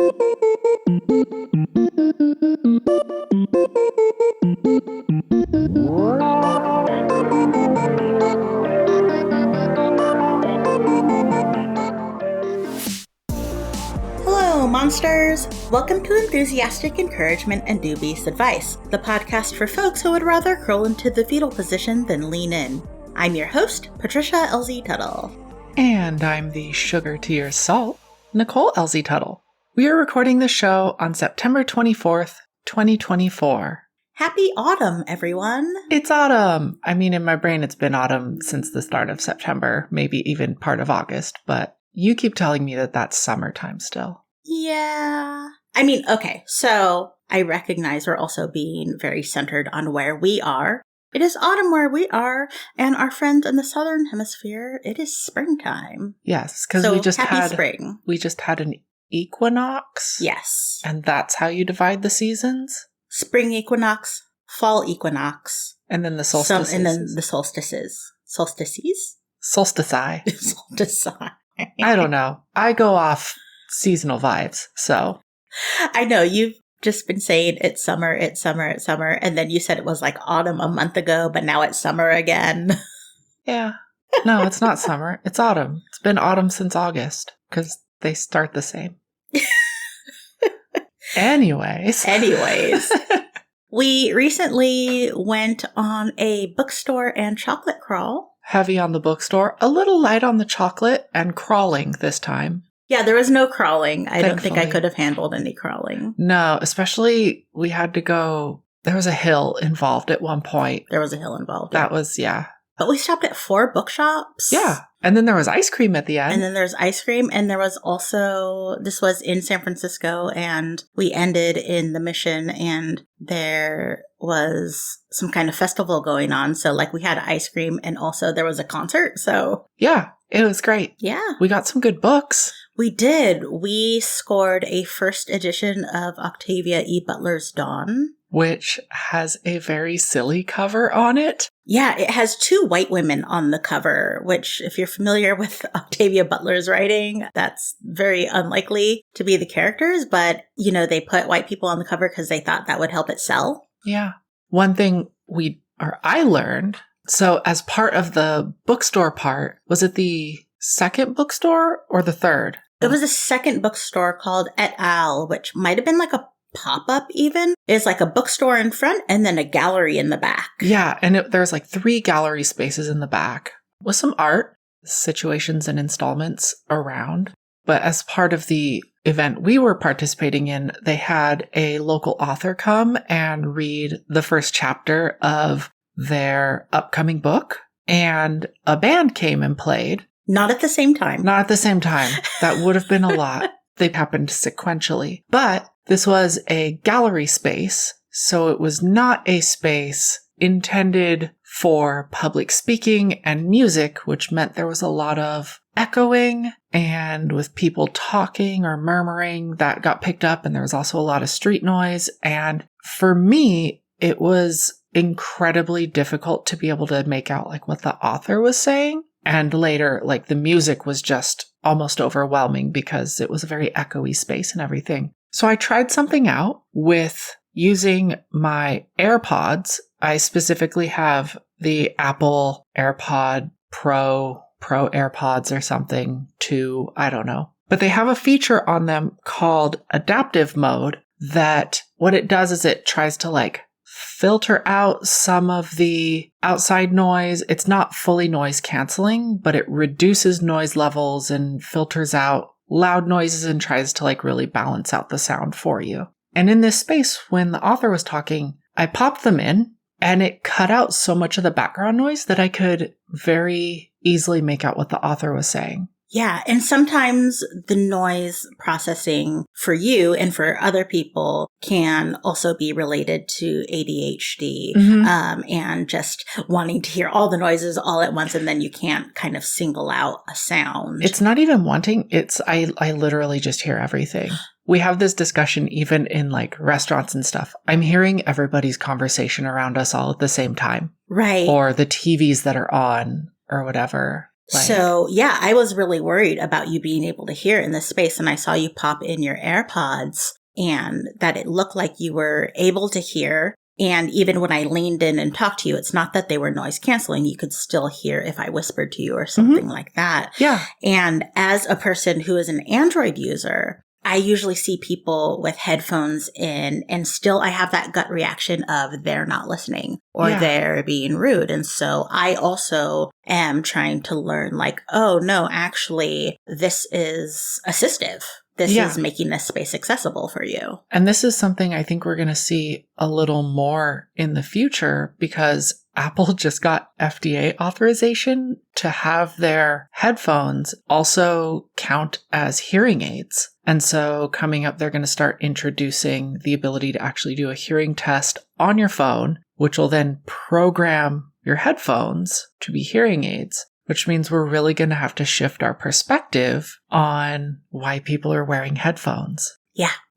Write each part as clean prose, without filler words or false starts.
Hello, monsters! Welcome to Enthusiastic Encouragement and Dubious Advice, the podcast for folks who would rather curl into the fetal position than lean in. I'm your host, Patricia LZ Tuttle. And I'm the sugar to your salt, Nicole LZ Tuttle. We are recording the show on September 24th, 2024. Happy autumn, everyone! It's autumn! I mean, in my brain, it's been autumn since the start of September, maybe even part of August, but you keep telling me that that's summertime still. Yeah. I mean, okay, so I recognize we're also being very centered on where we are. It is autumn where we are, and our friends in the southern hemisphere, it is springtime. Yes, because so we just had an equinox. Yes. And that's how you divide the seasons? Spring equinox, fall equinox. And then the solstices. And then the solstices. Solstices? Solstici. Solstici. I don't know. I go off seasonal vibes, so. I know, you've just been saying it's summer, it's summer, it's summer, and then you said it was like autumn a month ago, but now it's summer again. Yeah. No, it's not summer. It's autumn. It's been autumn since August, because they start the same. Anyways. We recently went on a bookstore and chocolate crawl. Heavy on the bookstore, a little light on the chocolate, and crawling this time. Yeah, there was no crawling. I don't think I Thankfully. could have handled any crawling. No, especially we had to go, there was a hill involved at one point. There was a hill involved. That was, yeah. But we stopped at 4 bookshops. Yeah. And then there was ice cream at the end. And then there's ice cream. And there was also, this was in San Francisco, and we ended in the Mission, and there was some kind of festival going on. So like we had ice cream, and also there was a concert. So yeah, it was great. Yeah. We got some good books. We did. We scored a first edition of Octavia E. Butler's Dawn, which has a very silly cover on it. Yeah, it has 2 white women on the cover, which if you're familiar with Octavia Butler's writing, that's very unlikely to be the characters. But, you know, they put white people on the cover because they thought that would help it sell. Yeah. One thing I learned, so as part of the bookstore part, was it the second bookstore or the third? It was a second bookstore called Et al., which might have been like a pop-up even. It's like a bookstore in front and then a gallery in the back. Yeah, and there's like 3 gallery spaces in the back with some art, situations and installments around. But as part of the event we were participating in, they had a local author come and read the first chapter of their upcoming book, and a band came and played. Not at the same time. Not at the same time. That would have been a lot. They happened sequentially. But this was a gallery space, so it was not a space intended for public speaking and music, which meant there was a lot of echoing, and with people talking or murmuring that got picked up, and there was also a lot of street noise. And for me, it was incredibly difficult to be able to make out like what the author was saying. And later, like the music was just almost overwhelming because it was a very echoey space and everything. So I tried something out with using my AirPods. I specifically have the Apple AirPod Pro AirPods or something to, I don't know. But they have a feature on them called adaptive mode that what it does is it tries to like filter out some of the outside noise. It's not fully noise canceling, but it reduces noise levels and filters out loud noises and tries to like really balance out the sound for you. And in this space, when the author was talking, I popped them in and it cut out so much of the background noise that I could very easily make out what the author was saying. Yeah, and sometimes the noise processing for you and for other people can also be related to ADHD, and just wanting to hear all the noises all at once, and then you can't kind of single out a sound. It's not even wanting, it's I literally just hear everything. We have this discussion even in like restaurants and stuff. I'm hearing everybody's conversation around us all at the same time. Right. Or the TVs that are on or whatever. So, yeah, I was really worried about you being able to hear in this space. And I saw you pop in your AirPods and that it looked like you were able to hear. And even when I leaned in and talked to you, it's not that they were noise canceling. You could still hear if I whispered to you or something like that. Yeah. And as a person who is an Android user, I usually see people with headphones in and still I have that gut reaction of they're not listening or they're being rude. And so I also am trying to learn like, oh no, actually this is assistive. This is making this space accessible for you. And this is something I think we're going to see a little more in the future because Apple just got FDA authorization to have their headphones also count as hearing aids. And so coming up, they're going to start introducing the ability to actually do a hearing test on your phone, which will then program your headphones to be hearing aids, which means we're really going to have to shift our perspective on why people are wearing headphones.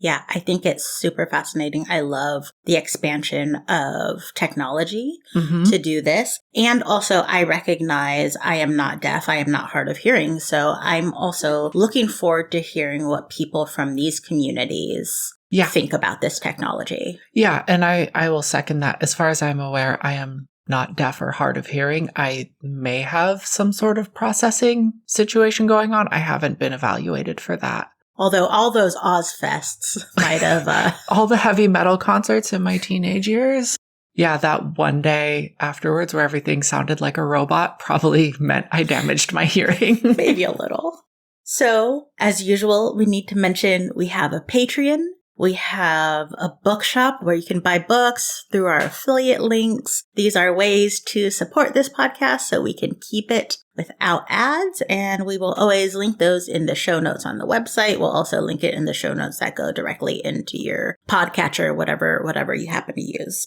Yeah. I think it's super fascinating. I love the expansion of technology to do this. And also I recognize I am not deaf. I am not hard of hearing. So I'm also looking forward to hearing what people from these communities think about this technology. Yeah. And I will second that. As far as I'm aware, I am not deaf or hard of hearing. I may have some sort of processing situation going on. I haven't been evaluated for that. Although all those Ozfests might have... all the heavy metal concerts in my teenage years. Yeah, that one day afterwards where everything sounded like a robot probably meant I damaged my hearing. Maybe a little. So, as usual, we need to mention we have a Patreon. We have a bookshop where you can buy books through our affiliate links. These are ways to support this podcast so we can keep it without ads. And we will always link those in the show notes on the website. We'll also link it in the show notes that go directly into your podcatcher, whatever you happen to use.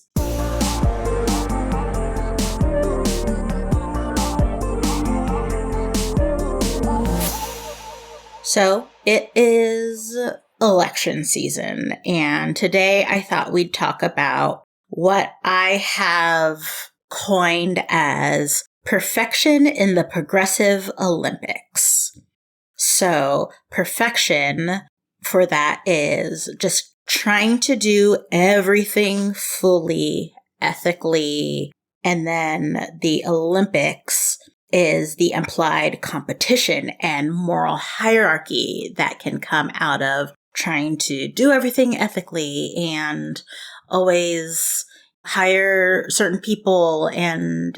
So it is election season, and today I thought we'd talk about what I have coined as perfection in the progressive Olympics. So perfection for that is just trying to do everything fully, ethically, and then the Olympics is the implied competition and moral hierarchy that can come out of trying to do everything ethically and always hire certain people and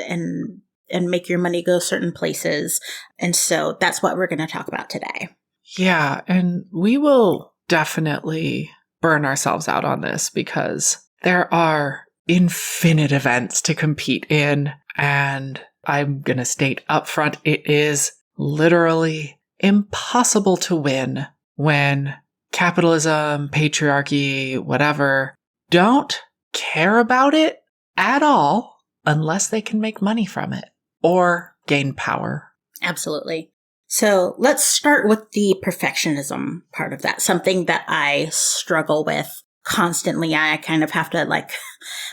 make your money go certain places. And so that's what we're going to talk about today. Yeah, and we will definitely burn ourselves out on this because there are infinite events to compete in, and I'm going to state up front, it is literally impossible to win when capitalism, patriarchy, whatever, don't care about it at all unless they can make money from it or gain power. Absolutely. So let's start with the perfectionism part of that, something that I struggle with constantly. I kind of have to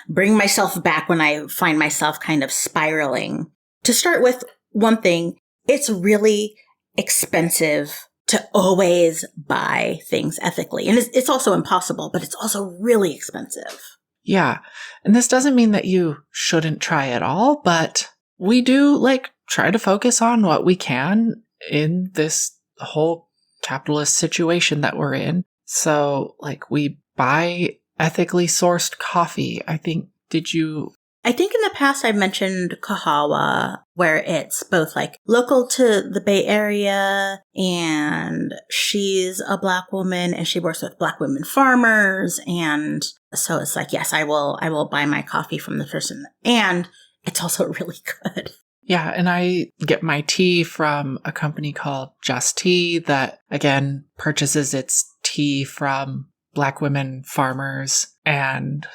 bring myself back when I find myself kind of spiraling. To start with, one thing, it's really expensive to always buy things ethically. And it's also impossible, but it's also really expensive. Yeah. And this doesn't mean that you shouldn't try at all, but we do try to focus on what we can in this whole capitalist situation that we're in. So we buy ethically sourced coffee. I think in the past I mentioned Kahawa, where it's both local to the Bay Area, and she's a Black woman and she works with Black women farmers. And so it's yes, I will buy my coffee from the person. And it's also really good. Yeah. And I get my tea from a company called Just Tea that, again, purchases its tea from Black women farmers, and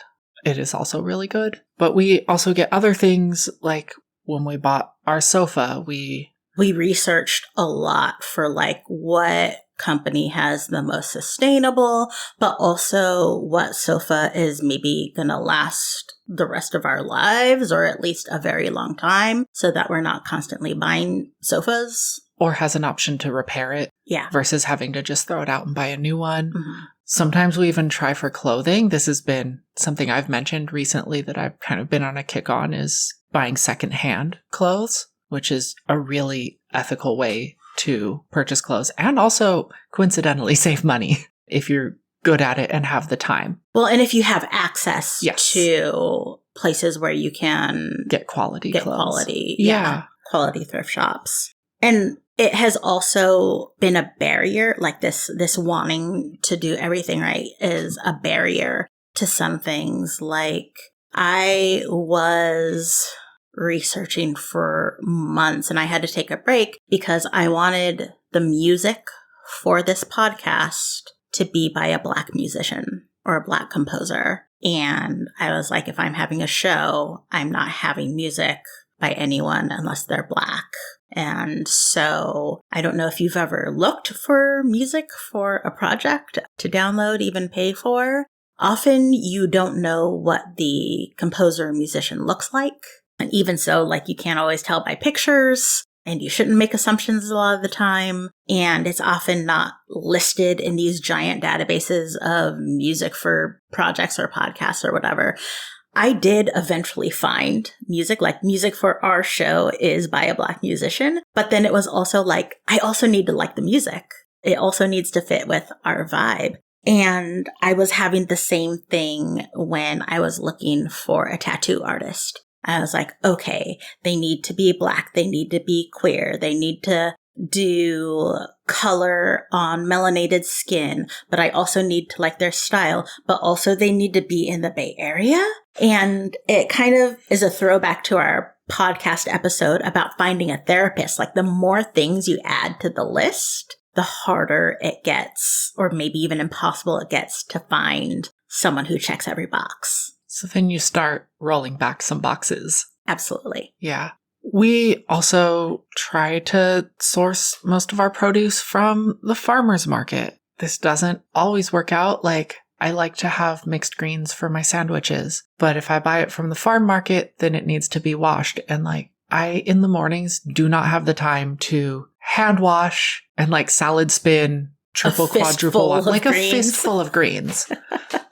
it is also really good. But we also get other things, like when we bought our sofa, we researched a lot for what company has the most sustainable, but also what sofa is maybe going to last the rest of our lives, or at least a very long time, so that we're not constantly buying sofas. Or has an option to repair it. Yeah. Versus having to just throw it out and buy a new one. Mm-hmm. Sometimes we even try for clothing. This has been something I've mentioned recently that I've kind of been on a kick on, is buying secondhand clothes, which is a really ethical way to purchase clothes and also coincidentally save money if you're good at it and have the time. Well, and if you have access Yes. to places where you can get quality clothes. Quality, yeah, quality thrift shops. And it has also been a barrier, like this wanting to do everything right is a barrier to some things. Like, I was researching for months and I had to take a break because I wanted the music for this podcast to be by a Black musician or a Black composer. And I was like, if I'm having a show, I'm not having music by anyone unless they're Black. And so I don't know if you've ever looked for music for a project to download, even pay for. Often you don't know what the composer or musician looks like. And even so, like, you can't always tell by pictures, and you shouldn't make assumptions a lot of the time. And it's often not listed in these giant databases of music for projects or podcasts or whatever. I did eventually find music, like music for our show is by a Black musician. But then it was also like, I also need to like the music. It also needs to fit with our vibe. And I was having the same thing when I was looking for a tattoo artist. I was like, okay, they need to be Black. They need to be queer. They need to do color on melanated skin, but I also need to like their style, but also they need to be in the Bay Area. And it kind of is a throwback to our podcast episode about finding a therapist. Like, the more things you add to the list, the harder it gets, or maybe even impossible it gets to find someone who checks every box. So then you start rolling back some boxes. Absolutely. Yeah. We also try to source most of our produce from the farmer's market. This doesn't always work out. Like, I like to have mixed greens for my sandwiches, but if I buy it from the farm market, then it needs to be washed. And like, I, in the mornings, do not have the time to hand wash and like salad spin, triple, quadruple, like a fistful of greens.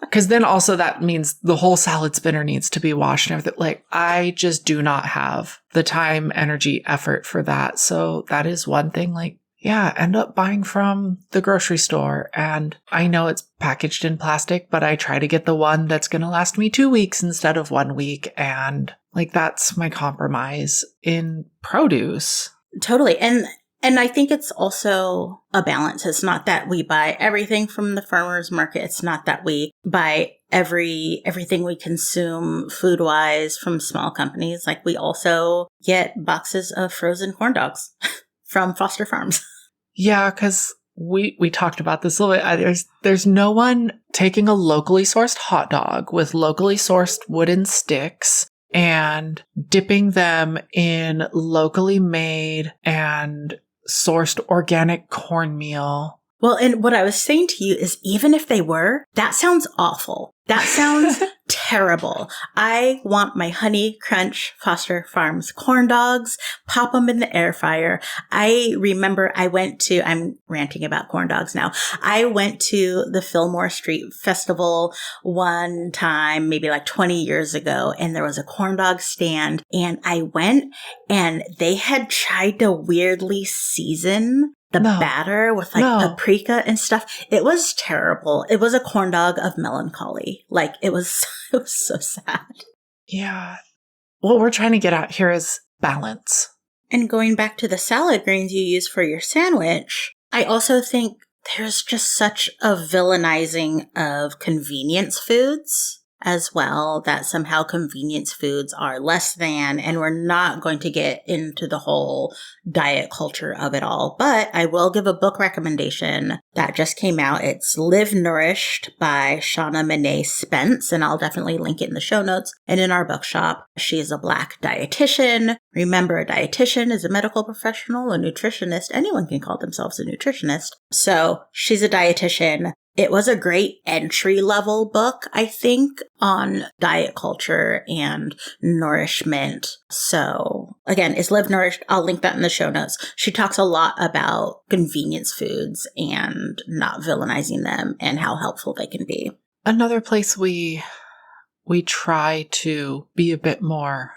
Because then also that means the whole salad spinner needs to be washed and everything. Like, I just do not have the time, energy, effort for that. So that is one thing. Like, yeah, end up buying from the grocery store. And I know it's packaged in plastic, but I try to get the one that's going to last me 2 weeks instead of 1 week. And like, that's my compromise in produce. Totally. And I think it's also a balance. It's not that we buy everything from the farmer's market. It's not that we buy everything we consume food-wise from small companies. Like, we also get boxes of frozen corn dogs from Foster Farms. Yeah, because we talked about this a little bit. There's no one taking a locally sourced hot dog with locally sourced wooden sticks and dipping them in locally made and sourced organic cornmeal. Well, and what I was saying to you is, even if they were, that sounds awful. That sounds terrible. I want my Honey Crunch Foster Farms corn dogs, pop them in the air fryer. I remember I'm ranting about corn dogs now. I went to the Fillmore Street Festival one time, maybe like 20 years ago, and there was a corn dog stand, and I went and they had tried to weirdly season the batter with like paprika and stuff. It was terrible. It was a corn dog of melancholy. Like, it was so sad. Yeah. What we're trying to get at here is balance. And going back to the salad greens you use for your sandwich, I also think there's just such a villainizing of convenience foods as well, that somehow convenience foods are less than, and we're not going to get into the whole diet culture of it all. But I will give a book recommendation that just came out. It's Live Nourished by Shauna Monet Spence, and I'll definitely link it in the show notes and in our bookshop. She is a Black dietitian Remember, a dietitian is a medical professional, a nutritionist. Anyone can call themselves a nutritionist. So she's a dietitian. It was a great entry-level book, I think, on diet culture and nourishment. So again, is Live Nourished. I'll link that in the show notes. She talks a lot about convenience foods and not villainizing them and how helpful they can be. Another place we try to be a bit more,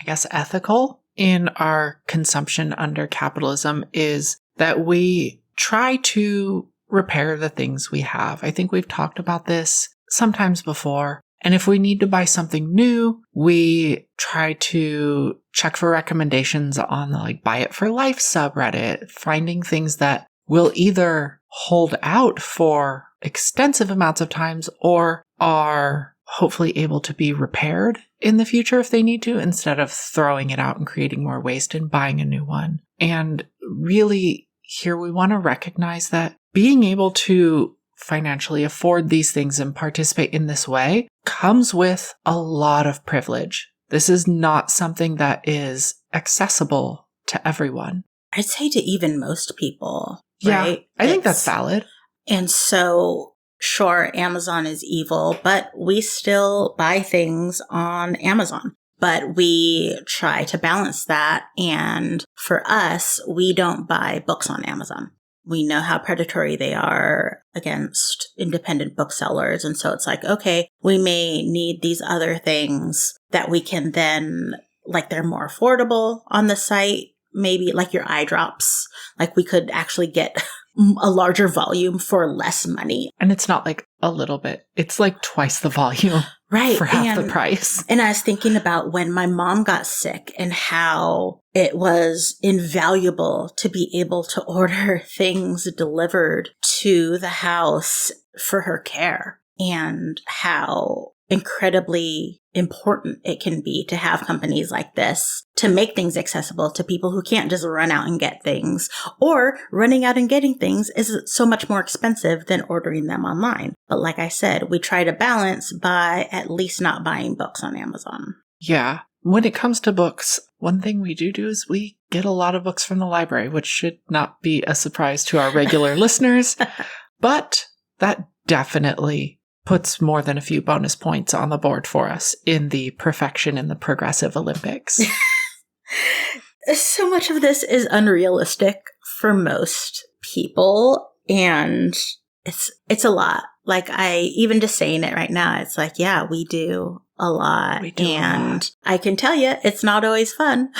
I guess, ethical in our consumption under capitalism is that we try to repair the things we have. I think we've talked about this sometimes before. And if we need to buy something new, we try to check for recommendations on the Buy It for Life subreddit, finding things that will either hold out for extensive amounts of times or are hopefully able to be repaired in the future if they need to, instead of throwing it out and creating more waste and buying a new one. And really, here we want to recognize that being able to financially afford these things and participate in this way comes with a lot of privilege. This is not something that is accessible to everyone. I'd say to even most people, yeah, right? I think that's valid. And so, sure, Amazon is evil, but we still buy things on Amazon. But we try to balance that. And for us, we don't buy books on Amazon. We know how predatory they are against independent booksellers. And so it's okay, we may need these other things that we can then, they're more affordable on the site. Maybe your eye drops. We could actually get a larger volume for less money. And it's not a little bit. It's twice the volume. Right. For half the price. And I was thinking about when my mom got sick and how it was invaluable to be able to order things delivered to the house for her care, and how incredibly important it can be to have companies like this to make things accessible to people who can't just run out and get things, or running out and getting things is so much more expensive than ordering them online. But like I said, we try to balance by at least not buying books on Amazon. Yeah. When it comes to books, one thing we do is we get a lot of books from the library, which should not be a surprise to our regular listeners, but that definitely puts more than a few bonus points on the board for us in the perfection in the progressive Olympics. So much of this is unrealistic for most people, and it's a lot. Even just saying it right now, it's yeah, we do a lot. And I can tell you, it's not always fun.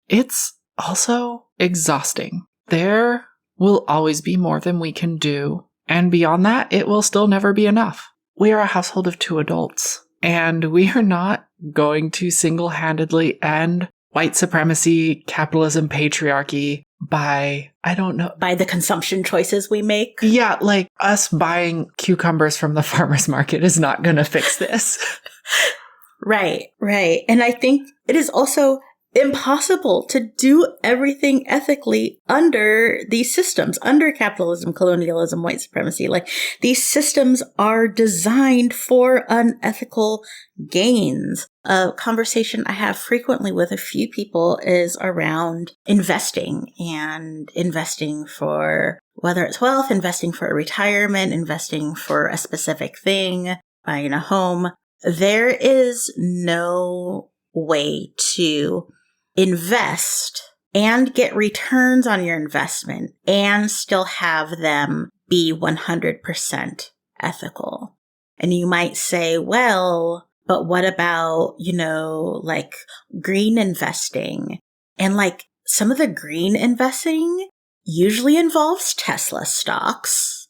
It's also exhausting. There will always be more than we can do. And beyond that, it will still never be enough. We are a household of 2 adults, and we are not going to single-handedly end white supremacy, capitalism, patriarchy by the consumption choices we make. Yeah, us buying cucumbers from the farmer's market is not going to fix this. Right. And I think it is also impossible to do everything ethically under these systems, under capitalism, colonialism, white supremacy. These systems are designed for unethical gains. A conversation I have frequently with a few people is around investing, and investing for whether it's wealth, investing for a retirement, investing for a specific thing, buying a home. There is no way to invest and get returns on your investment and still have them be 100% ethical. And you might say, well, but what about, green investing? And some of the green investing usually involves Tesla stocks.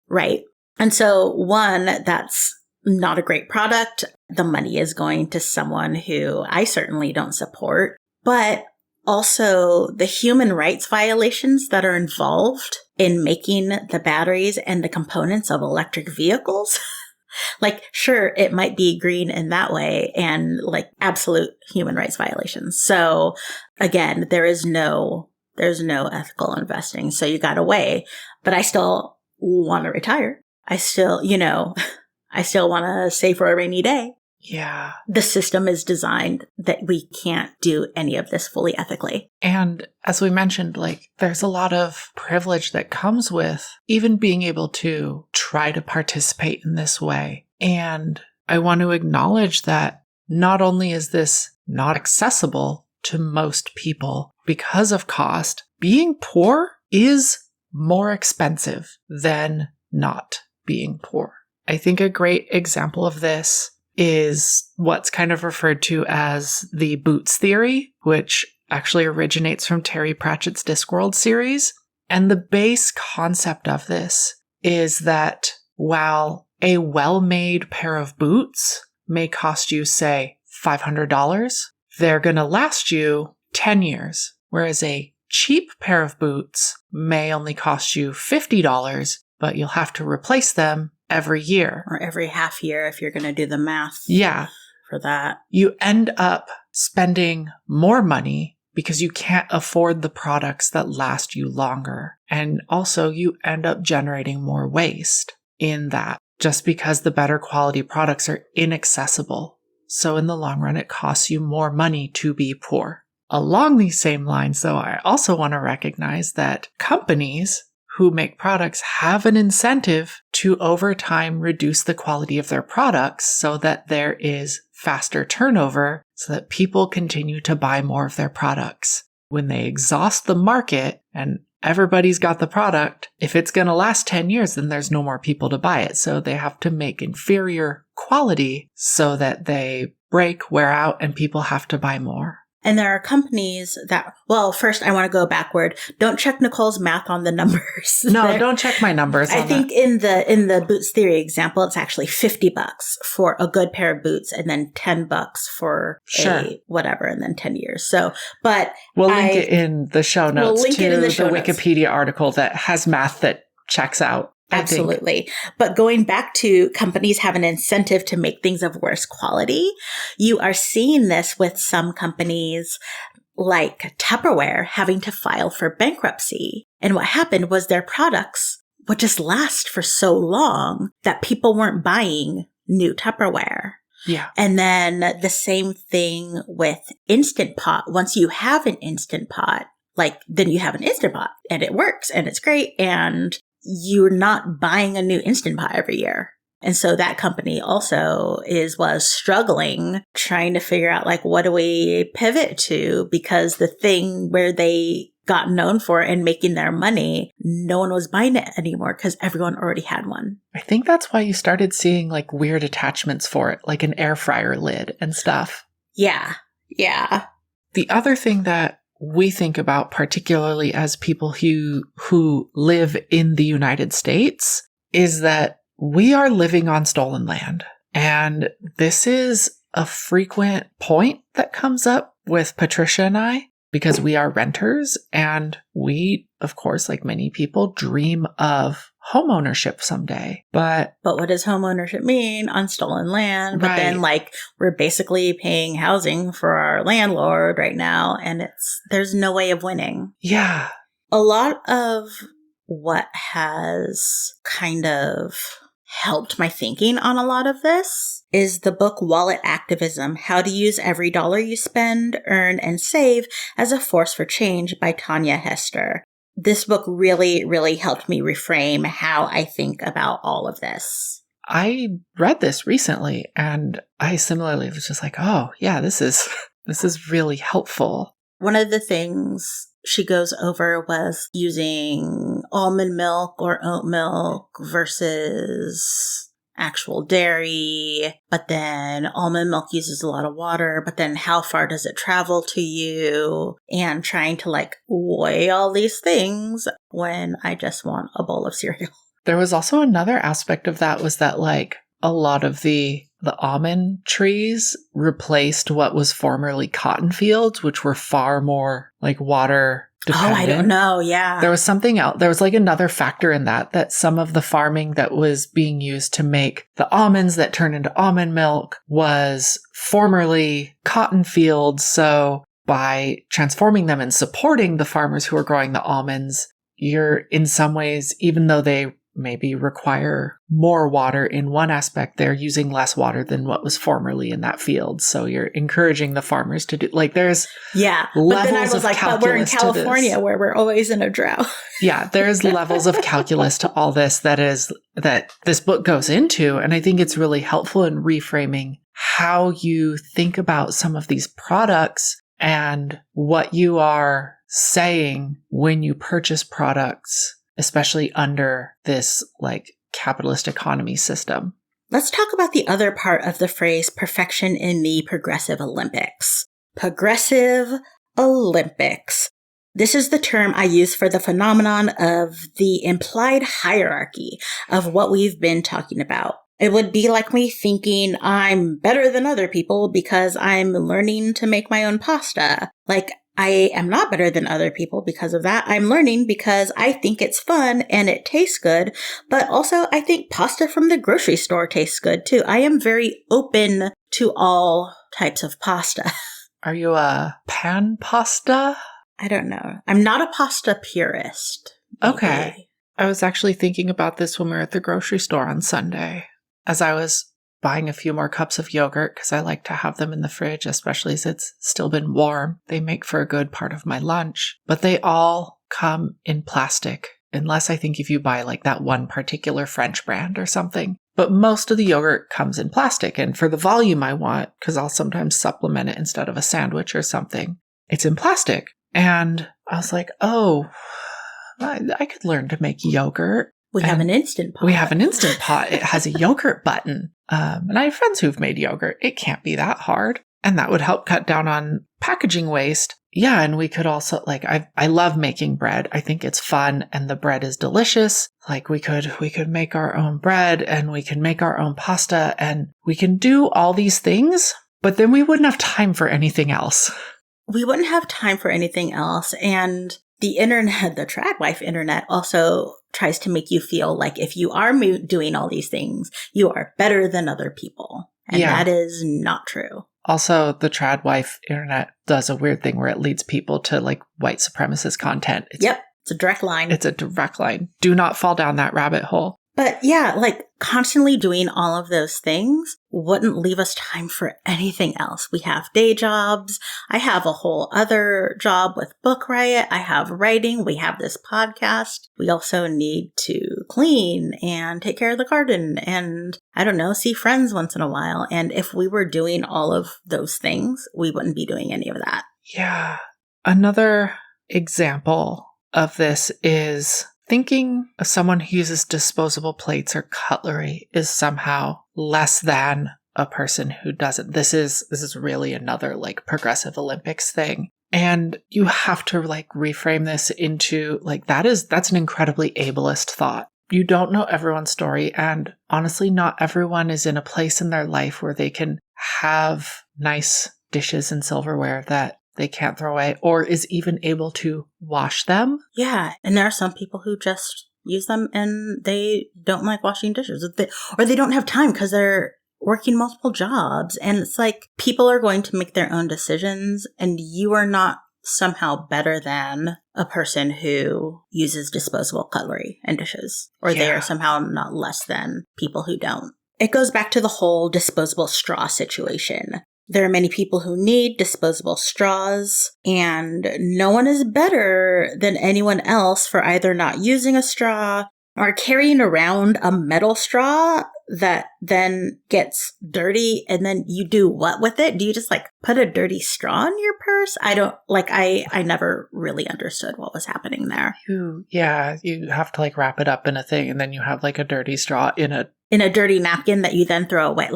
Right. And so one, that's not a great product. The money is going to someone who I certainly don't support, but also the human rights violations that are involved in making the batteries and the components of electric vehicles. Sure, it might be green in that way, and absolute human rights violations. So again, there's no ethical investing. So you got to weigh, but I still want to retire. I still want to save for a rainy day. Yeah. The system is designed that we can't do any of this fully ethically. And as we mentioned, like, there's a lot of privilege that comes with even being able to try to participate in this way. And I want to acknowledge that not only is this not accessible to most people because of cost, being poor is more expensive than not being poor. I think a great example of this is what's kind of referred to as the boots theory, which actually originates from Terry Pratchett's Discworld series. And the base concept of this is that while a well-made pair of boots may cost you, say, $500, they're going to last you 10 years, whereas a cheap pair of boots may only cost you $50, but you'll have to replace them every year. Or every half year if you're going to do the math. Yeah. For that. You end up spending more money because you can't afford the products that last you longer. And also you end up generating more waste in that just because the better quality products are inaccessible. So in the long run, it costs you more money to be poor. Along these same lines, though, I also want to recognize that companies who make products have an incentive to over time reduce the quality of their products so that there is faster turnover so that people continue to buy more of their products. When they exhaust the market and everybody's got the product, if it's going to last 10 years, then there's no more people to buy it. So they have to make inferior quality so that they break, wear out, and people have to buy more. And there are companies that, well, first I want to go backward. Don't check Nicole's math on the numbers. No, don't check my numbers. I think in the Boots Theory example, it's actually $50 for a good pair of boots and then $10 for a whatever and then 10 years. So, but we'll link it in the show notes to the Wikipedia article that has math that checks out. Absolutely. But going back to companies have an incentive to make things of worse quality, you are seeing this with some companies like Tupperware having to file for bankruptcy. And what happened was their products would just last for so long that people weren't buying new Tupperware. Yeah. And then the same thing with Instant Pot. Once you have an Instant Pot, then you have an Instant Pot and it works and it's great and you're not buying a new Instant Pot every year. And so that company also was struggling trying to figure out what do we pivot to, because the thing where they got known for and making their money, no one was buying it anymore because everyone already had one. I think that's why you started seeing weird attachments for it, like an air fryer lid and stuff. Yeah. Yeah. The other thing that we think about, particularly as people who live in the United States, is that we are living on stolen land. And this is a frequent point that comes up with Patricia and I, because we are renters and we, of course, like many people, dream of homeownership someday. But what does homeownership mean on stolen land? But then we're basically paying housing for our landlord right now, and there's no way of winning. Yeah. A lot of what has kind of helped my thinking on a lot of this is the book Wallet Activism: How to Use Every Dollar You Spend, Earn, and Save as a Force for Change by Tanya Hester. This book really, really helped me reframe how I think about all of this. I read this recently and I similarly was just like, oh yeah, this is really helpful. One of the things she goes over was using almond milk or oat milk versus actual dairy, but then almond milk uses a lot of water, but then how far does it travel to you? And trying to weigh all these things when I just want a bowl of cereal. There was also another aspect of that was that a lot of the almond trees replaced what was formerly cotton fields, which were far more water dependent. Oh, I don't know. Yeah. There was something else. There was another factor in that some of the farming that was being used to make the almonds that turned into almond milk was formerly cotton fields. So by transforming them and supporting the farmers who are growing the almonds, you're in some ways, even though they maybe require more water in one aspect, they're using less water than what was formerly in that field. So you're encouraging the farmers to do, like, there's but then I was like, but we're in California where we're always in a drought. Yeah, there's levels of calculus to all this that this book goes into. And I think it's really helpful in reframing how you think about some of these products and what you are saying when you purchase products, especially under this like capitalist economy system. Let's talk about the other part of the phrase perfection in the Progressive Olympics. Progressive Olympics. This is the term I use for the phenomenon of the implied hierarchy of what we've been talking about. It would be like me thinking I'm better than other people because I'm learning to make my own pasta. Like, I am not better than other people because of that. I'm learning because I think it's fun and it tastes good. But also, I think pasta from the grocery store tastes good too. I am very open to all types of pasta. Are you a pan pasta? I don't know. I'm not a pasta purist. Maybe. Okay. I was actually thinking about this when we were at the grocery store on Sunday, as I was buying a few more cups of yogurt because I like to have them in the fridge, especially as it's still been warm. They make for a good part of my lunch, but they all come in plastic, unless I think if you buy like that one particular French brand or something. But most of the yogurt comes in plastic, and for the volume I want, because I'll sometimes supplement it instead of a sandwich or something, it's in plastic. And I was like, oh, I could learn to make yogurt. We have an Instant Pot. We have an Instant Pot. It has a yogurt button. And I have friends who've made yogurt. It can't be that hard. And that would help cut down on packaging waste. Yeah, and we could also, like, I love making bread. I think it's fun, and the bread is delicious. Like, we could make our own bread, and we can make our own pasta, and we can do all these things, but then we wouldn't have time for anything else. We wouldn't have time for anything else. And the internet, the Tradwife internet, also tries to make you feel like if you are doing all these things, you are better than other people. And that is not true. Also, the Tradwife internet does a weird thing where it leads people to like white supremacist content. It's a direct line. It's a direct line. Do not fall down that rabbit hole. But yeah, like constantly doing all of those things wouldn't leave us time for anything else. We have day jobs. I have a whole other job with Book Riot. I have writing. We have this podcast. We also need to clean and take care of the garden and, I don't know, see friends once in a while. And if we were doing all of those things, we wouldn't be doing any of that. Yeah. Another example of this is thinking of someone who uses disposable plates or cutlery is somehow less than a person who doesn't. This is really another like Progressive Olympics thing. And you have to like reframe this into like that's an incredibly ableist thought. You don't know everyone's story, and honestly, not everyone is in a place in their life where they can have nice dishes and silverware that they can't throw away or is even able to wash them. Yeah. And there are some people who just use them and they don't like washing dishes, or they don't have time because they're working multiple jobs. And it's like people are going to make their own decisions, and you are not somehow better than a person who uses disposable cutlery and dishes, or they are somehow not less than people who don't. It goes back to the whole disposable straw situation. There are many people who need disposable straws, and no one is better than anyone else for either not using a straw or carrying around a metal straw that then gets dirty. And then you do what with it? Do you just like put a dirty straw in your purse? I never really understood what was happening there. You have to like wrap it up in a thing, and then you have like a dirty straw in a dirty napkin that you then throw away.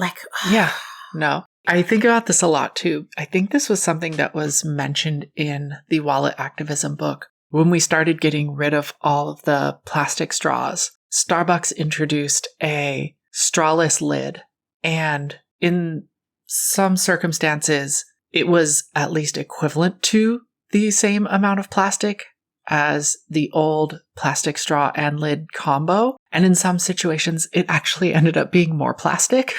No. I think about this a lot too. I think this was something that was mentioned in the wallet activism book. When we started getting rid of all of the plastic straws, Starbucks introduced a strawless lid. And in some circumstances, it was at least equivalent to the same amount of plastic as the old plastic straw and lid combo. And in some situations, it actually ended up being more plastic.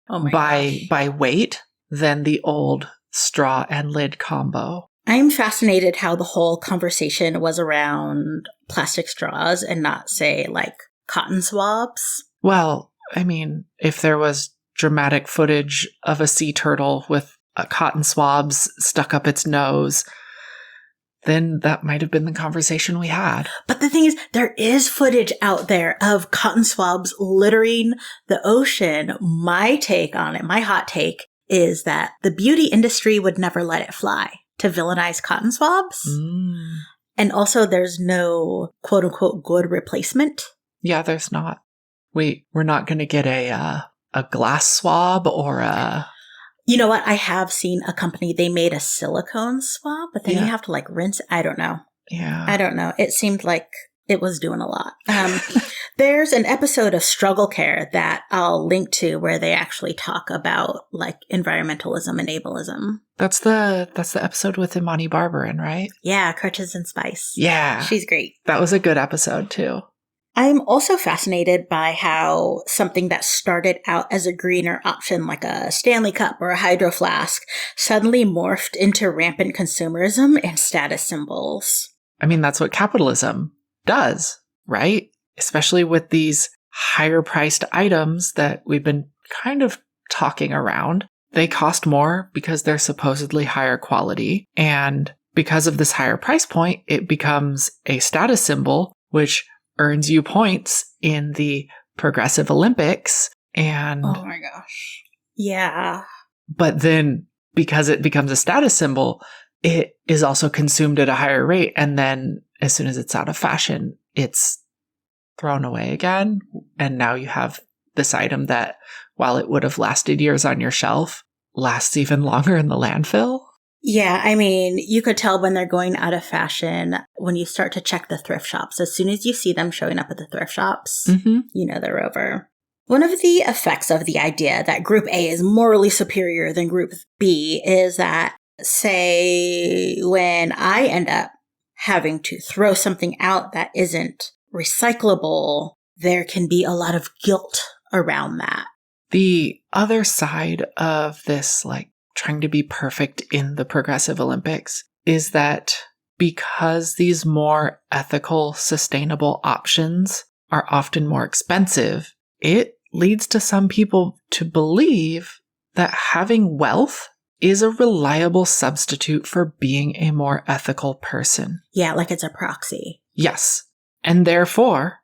By weight than the old straw and lid combo. I'm fascinated how the whole conversation was around plastic straws and not, say, like cotton swabs. Well, I mean, if there was dramatic footage of a sea turtle with cotton swabs stuck up its nose, then that might have been the conversation we had. But the thing is, there is footage out there of cotton swabs littering the ocean. My take on it, my hot take, is that the beauty industry would never let it fly to villainize cotton swabs. And also, there's no quote-unquote good replacement. Yeah, there's not. Wait, we're not going to get a glass swab or a... You know what? I have seen a company, they made a silicone swab, but then you have to like rinse. I don't know. Yeah. I don't know. It seemed like it was doing a lot. There's an episode of Struggle Care that I'll link to where they actually talk about like environmentalism and ableism. That's the episode with Imani Barbarin, right? Yeah, Crutches and Spice. Yeah. She's great. That was a good episode too. I'm also fascinated by how something that started out as a greener option like a Stanley Cup or a Hydro Flask suddenly morphed into rampant consumerism and status symbols. I mean, that's what capitalism does, right? Especially with these higher priced items that we've been kind of talking around. They cost more because they're supposedly higher quality. And because of this higher price point, it becomes a status symbol, which earns you points in the Progressive Olympics. And oh my gosh. Yeah. But then because it becomes a status symbol, it is also consumed at a higher rate. And then as soon as it's out of fashion, it's thrown away again. And now you have this item that, while it would have lasted years on your shelf, lasts even longer in the landfill. Yeah, I mean, you could tell when they're going out of fashion when you start to check the thrift shops. As soon as you see them showing up at the thrift shops, you know they're over. One of the effects of the idea that Group A is morally superior than Group B is that, say, when I end up having to throw something out that isn't recyclable, there can be a lot of guilt around that. The other side of this, like, trying to be perfect in the Progressive Olympics is that because these more ethical, sustainable options are often more expensive, it leads to some people to believe that having wealth is a reliable substitute for being a more ethical person. Yeah, like it's a proxy. Yes. And therefore,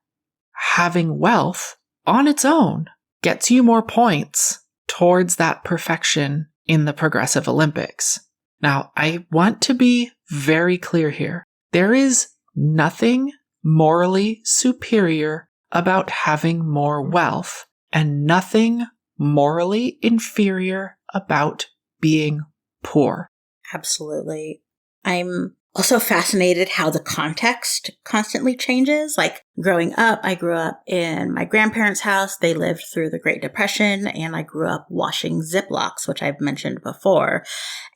having wealth on its own gets you more points towards that perfection in the Progressive Olympics. Now, I want to be very clear here. There is nothing morally superior about having more wealth, and nothing morally inferior about being poor. Absolutely. I'm also fascinated how the context constantly changes. Like growing up, I grew up in my grandparents' house. They lived through the Great Depression, and I grew up washing Ziplocs, which I've mentioned before.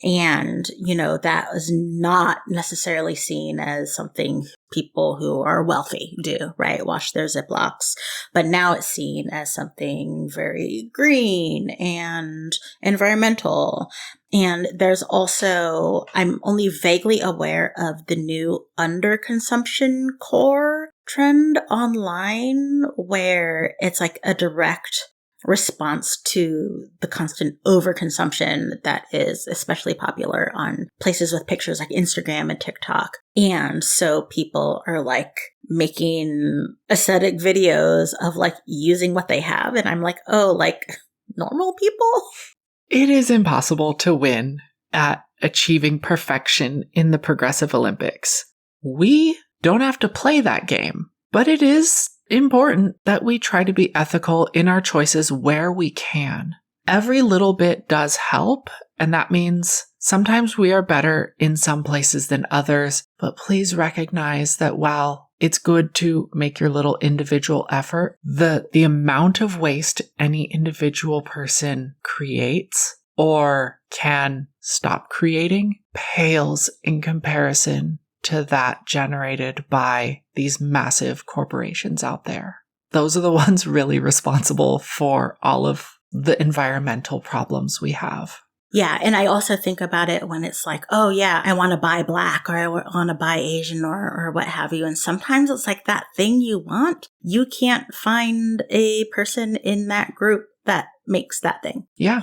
And, you know, that was not necessarily seen as something people who are wealthy do, right? Wash their Ziplocs. But now it's seen as something very green and environmental. And there's also, I'm only vaguely aware of the new underconsumption core trend online where it's like a direct response to the constant overconsumption that is especially popular on places with pictures like Instagram and TikTok. And so people are like making aesthetic videos of like using what they have. And I'm like, oh, like normal people? It is impossible to win at achieving perfection in the Progressive Olympics. We don't have to play that game, but it is important that we try to be ethical in our choices where we can. Every little bit does help, and that means sometimes we are better in some places than others, but please recognize that while it's good to make your little individual effort, the amount of waste any individual person creates or can stop creating pales in comparison to that generated by these massive corporations out there. Those are the ones really responsible for all of the environmental problems we have. Yeah. And I also think about it when it's like, oh yeah, I want to buy Black or I want to buy Asian or what have you. And sometimes it's like that thing you want, you can't find a person in that group that makes that thing. Yeah.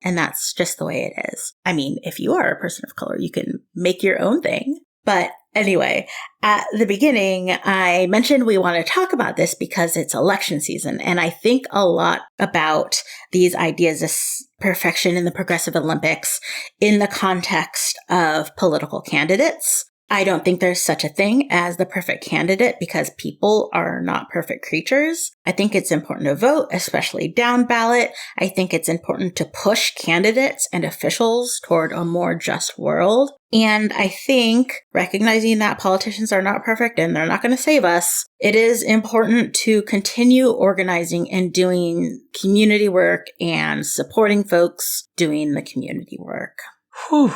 And that's just the way it is. I mean, if you are a person of color, you can make your own thing. But anyway, at the beginning, I mentioned we want to talk about this because it's election season. And I think a lot about these ideas of perfection in the Progressive Olympics in the context of political candidates. I don't think there's such a thing as the perfect candidate because people are not perfect creatures. I think it's important to vote, especially down ballot. I think it's important to push candidates and officials toward a more just world. And I think recognizing that politicians are not perfect and they're not going to save us, it is important to continue organizing and doing community work and supporting folks doing the community work. Whew.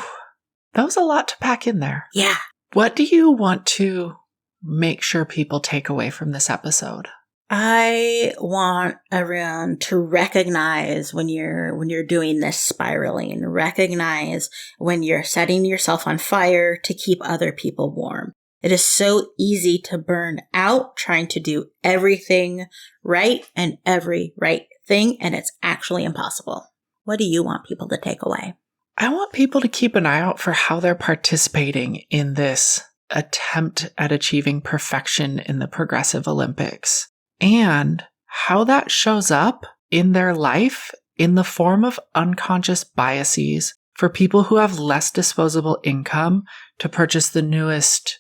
That was a lot to pack in there. Yeah. What do you want to make sure people take away from this episode? I want everyone to recognize when you're doing this spiraling, recognize when you're setting yourself on fire to keep other people warm. It is so easy to burn out trying to do everything right and every right thing, and it's actually impossible. What do you want people to take away? I want people to keep an eye out for how they're participating in this attempt at achieving perfection in the Progressive Olympics and how that shows up in their life in the form of unconscious biases for people who have less disposable income to purchase the newest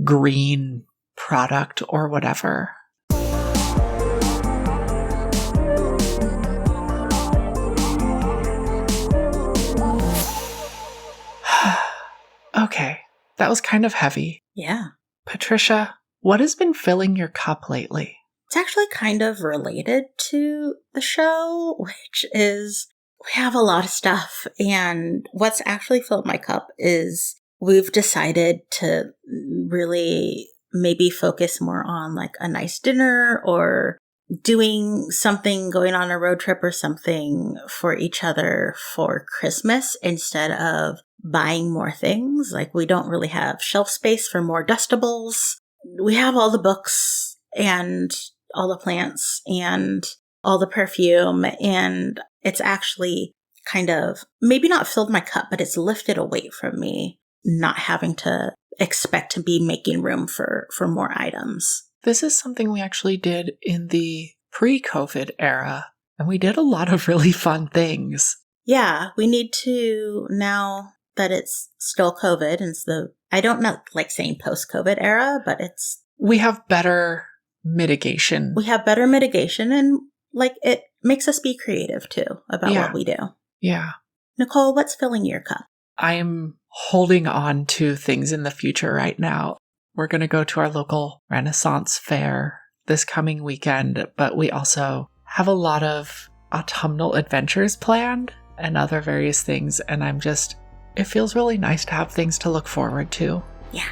green product or whatever. Okay, that was kind of heavy. Yeah. Patricia, what has been filling your cup lately? It's actually kind of related to the show, which is we have a lot of stuff. And what's actually filled my cup is we've decided to really maybe focus more on like a nice dinner or doing something, going on a road trip or something for each other for Christmas instead of buying more things. Like we don't really have shelf space for more dustables. We have all the books and all the plants and all the perfume. And it's actually kind of maybe not filled my cup, but it's lifted a weight from me not having to expect to be making room for more items. This is something we actually did in the pre-COVID era, and we did a lot of really fun things. Yeah, we need to, now that it's still COVID, and I don't know, like saying post-COVID era, but we have better mitigation. We have better mitigation, and like it makes us be creative too about what we do. Yeah. Nicole, what's filling your cup? I am holding on to things in the future right now. We're going to go to our local Renaissance fair this coming weekend, but we also have a lot of autumnal adventures planned and other various things. And it feels really nice to have things to look forward to. Yeah.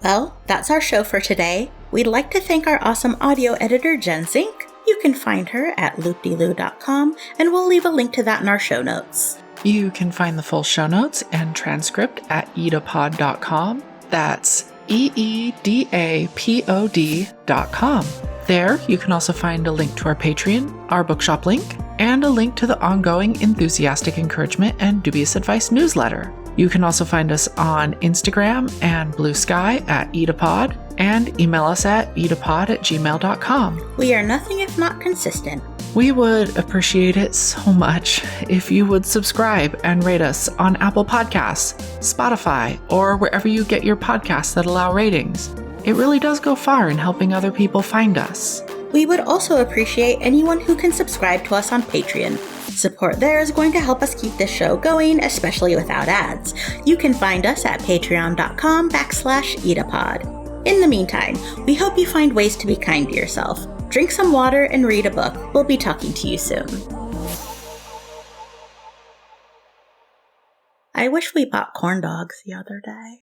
Well, that's our show for today. We'd like to thank our awesome audio editor, Jen Zink. You can find her at loopdeloo.com, and we'll leave a link to that in our show notes. You can find the full show notes and transcript at eedapod.com. That's EEDAPOD.com. There, you can also find a link to our Patreon, our bookshop link, and a link to the ongoing Enthusiastic Encouragement and Dubious Advice newsletter. You can also find us on Instagram and Blue Sky at EEDAPod, and email us at eedapod@gmail.com. We are nothing if not consistent. We would appreciate it so much if you would subscribe and rate us on Apple Podcasts, Spotify, or wherever you get your podcasts that allow ratings. It really does go far in helping other people find us. We would also appreciate anyone who can subscribe to us on Patreon. Support there is going to help us keep this show going, especially without ads. You can find us at patreon.com/EEDAPod. In the meantime, we hope you find ways to be kind to yourself. Drink some water and read a book. We'll be talking to you soon. I wish we bought corn dogs the other day.